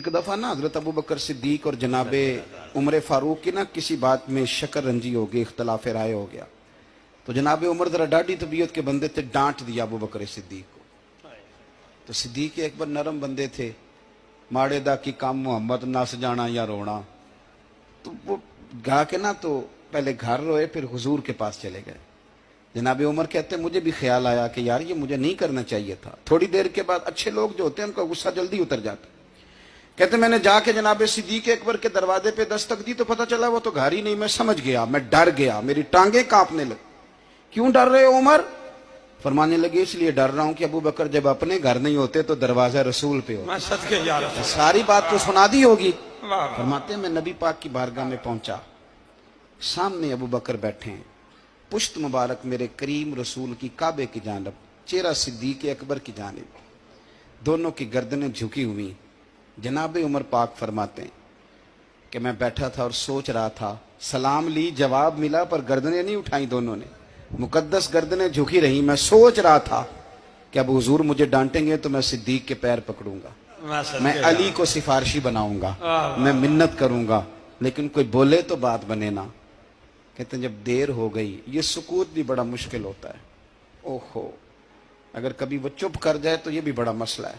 ایک دفعہ نا حضرت ابو بکر صدیق اور جناب عمر فاروق کی نا کسی بات میں شکر رنجی ہو گئی، اختلاف رائے ہو گیا، تو جناب عمر ذرا ڈاڈی طبیعت کے بندے تھے، ڈانٹ دیا ابو بکر صدیق کو۔ تو صدیق اکبر نرم بندے تھے، ماڑے دا کی کام محمد نس جانا یا رونا، تو وہ گا کے نا تو پہلے گھر روئے، پھر حضور کے پاس چلے گئے۔ جناب عمر کہتے ہیں مجھے بھی خیال آیا کہ یار یہ مجھے نہیں کرنا چاہیے تھا۔ تھوڑی دیر کے بعد اچھے لوگ جو ہوتے ہیں ان کا غصہ جلدی اتر جاتا ہے۔ کہتے میں نے جا کے جناب صدیق اکبر کے دروازے پہ دستک دی تو پتہ چلا وہ تو گھر ہی نہیں۔ میں سمجھ گیا، میں ڈر گیا، میری ٹانگیں کانپنے لگی۔ کیوں ڈر رہے ہو عمر؟ فرمانے لگے اس لیے ڈر رہا ہوں کہ ابو بکر جب اپنے گھر نہیں ہوتے تو دروازہ رسول پہ ہوتا۔ ساری بات تو سنا دی ہوگی۔ فرماتے ہیں میں نبی پاک کی بارگاہ میں پہنچا، سامنے ابو بکر بیٹھے ہیں، پشت مبارک میرے کریم رسول کی کعبے کی جانب، چہرہ صدیق اکبر کی جانب، دونوں کی گردنیں جھکی ہوئی۔ جناب عمر پاک فرماتے ہیں کہ میں بیٹھا تھا اور سوچ رہا تھا، سلام لی، جواب ملا، پر گردنیں نہیں اٹھائیں دونوں نے، مقدس گردنیں جھکی رہی۔ میں سوچ رہا تھا کہ اب حضور مجھے ڈانٹیں گے تو میں صدیق کے پیر پکڑوں گا، میں علی کو سفارشی بناؤں گا، میں منت کروں گا، لیکن کوئی بولے تو بات بنے نا۔ کہتے ہیں جب دیر ہو گئی، یہ سکوت بھی بڑا مشکل ہوتا ہے، اوہو، اگر کبھی وہ چپ کر جائے تو یہ بھی بڑا مسئلہ ہے،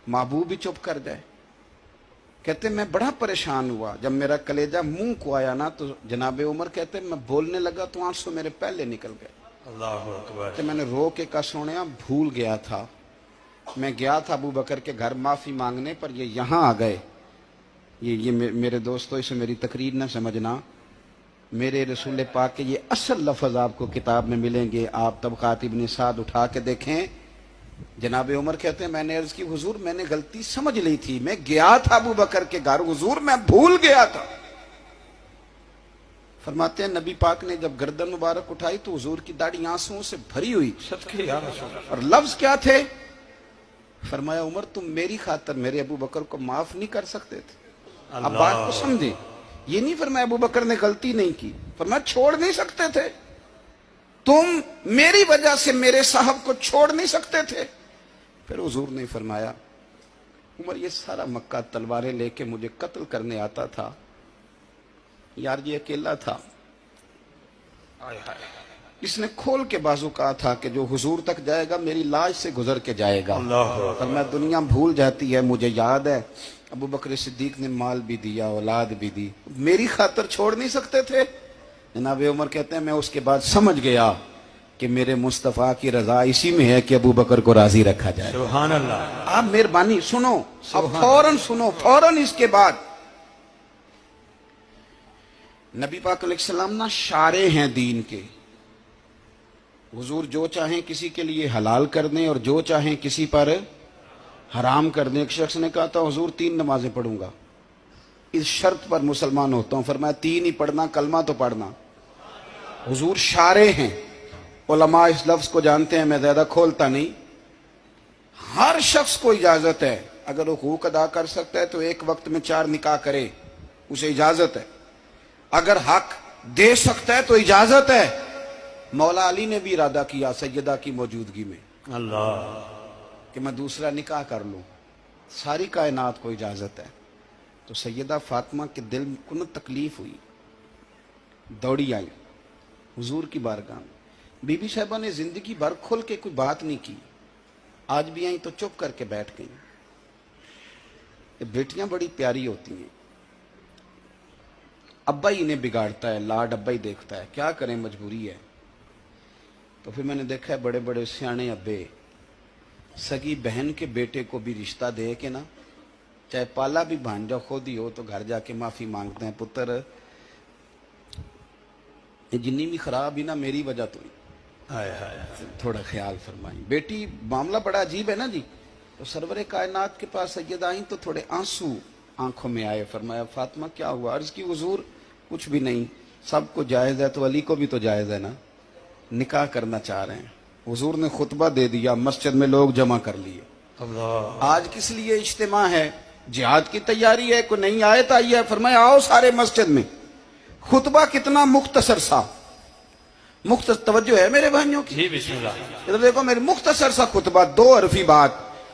محبوب بھی چپ کر جائے۔ کہتے ہیں میں بڑا پریشان ہوا، جب میرا کلیجہ منہ کو آیا نا تو جناب عمر کہتے ہیں میں بولنے لگا تو آنسو میرے پہلے نکل گئے۔ اللہ اکبر۔ کہ میں نے رو کے کہا سونیا بھول گیا تھا، میں گیا تھا ابو بکر کے گھر معافی مانگنے، پر یہ یہاں آ گئے۔ یہ میرے دوستو اسے میری تقریر نہ سمجھنا، میرے رسول پاک کے یہ اصل لفظ آپ کو کتاب میں ملیں گے، آپ طبقات ابن سعد اٹھا کے دیکھیں۔ جناب عمر کہتے ہیں میں نے عرض کی حضور میں نے غلطی سمجھ لی تھی، میں گیا تھا ابو بکر کے گھر حضور، میں بھول گیا تھا۔ فرماتے ہیں نبی پاک نے جب گردن مبارک اٹھائی تو حضور کی داڑھی آنسوؤں سے بھری ہوئی، اور لفظ کیا تھے؟ فرمایا عمر تم میری خاطر میرے ابو بکر کو معاف نہیں کر سکتے تھے؟ اب بات کو سمجھیں، یہ نہیں فرمایا ابو بکر نے غلطی نہیں کی، فرمایا چھوڑ نہیں سکتے تھے، تم میری وجہ سے میرے صاحب کو چھوڑ نہیں سکتے تھے۔ پھر حضور نے فرمایا عمر یہ سارا مکہ تلواریں لے کے مجھے قتل کرنے آتا تھا، یار یہ اکیلا تھا، اس نے کھول کے بازو کہا تھا کہ جو حضور تک جائے گا میری لاش سے گزر کے جائے گا۔ فرمایا دنیا بھول جاتی ہے، مجھے یاد ہے ابو بکر صدیق نے مال بھی دیا، اولاد بھی دی، میری خاطر چھوڑ نہیں سکتے تھے؟ جناب عمر کہتے ہیں میں اس کے بعد سمجھ گیا کہ میرے مصطفیٰ کی رضا اسی میں ہے کہ ابو بکر کو راضی رکھا جائے۔ سبحان اللہ۔ آپ مہربانی سنو، اب فوراً سنو، فوراً اس کے بعد نبی پاک علیہ السلام نا شارع ہیں دین کے، حضور جو چاہیں کسی کے لیے حلال کر دیں اور جو چاہیں کسی پر حرام کر دیں۔ ایک شخص نے کہا تھا حضور 3 نمازیں پڑھوں گا، اس شرط پر مسلمان ہوتا ہوں۔ فرمایا 3 ہی پڑھنا، کلمہ تو پڑھنا۔ حضور شارع ہیں، علماء اس لفظ کو جانتے ہیں، میں زیادہ کھولتا نہیں۔ ہر شخص کو اجازت ہے، اگر حقوق ادا کر سکتا ہے تو ایک وقت میں 4 نکاح کرے، اسے اجازت ہے۔ اگر حق دے سکتا ہے تو اجازت ہے۔ مولا علی نے بھی ارادہ کیا سیدہ کی موجودگی میں اللہ کہ میں دوسرا نکاح کر لوں، ساری کائنات کو اجازت ہے۔ تو سیدہ فاطمہ کے دل کو نہ تکلیف ہوئی، دوڑی آئی حضور کی بارگاہ میں۔ بی بی صاحبہ نے زندگی بھر کھل کے کوئی بات نہیں کی، آج بھی آئیں تو چپ کر کے بیٹھ گئیں۔ یہ بیٹیاں بڑی پیاری ہوتی ہیں، ابا ہی انہیں بگاڑتا ہے، لاڈ ابا ہی دیکھتا ہے، کیا کریں مجبوری ہے۔ تو پھر میں نے دیکھا ہے بڑے بڑے سیانے ابے سگی بہن کے بیٹے کو بھی رشتہ دے کے نا، چاہے پالا بھی بھانجا خود ہی ہو تو گھر جا کے معافی مانگتے ہیں، پتر یہ جنی بھی خراب ہی نا میری وجہ تو ہی، تھوڑا خیال فرمائیں۔ بیٹی معاملہ بڑا عجیب ہے نا جی۔ تو سرور کائنات کے پاس سیدہ آئیں تو تھوڑے آنسو آنکھوں میں آئے۔ فرمایا فاطمہ کیا ہوا؟ عرض کی حضور کچھ بھی نہیں، سب کو جائز ہے تو علی کو بھی تو جائز ہے نا، نکاح کرنا چاہ رہے ہیں۔ حضور نے خطبہ دے دیا، مسجد میں لوگ جمع کر لیے۔ آج کس لیے اجتماع ہے؟ جہاد کی تیاری ہے، کوئی نئی آیت آئی ہے؟ فرمایا آؤ سارے مسجد میں۔ خطبہ کتنا مختصر سا، مختصر توجہ ہے میرے بھائیوں کی؟ ادھر دیکھو، میری مختصر سا خطبہ، 2 حرفی بات،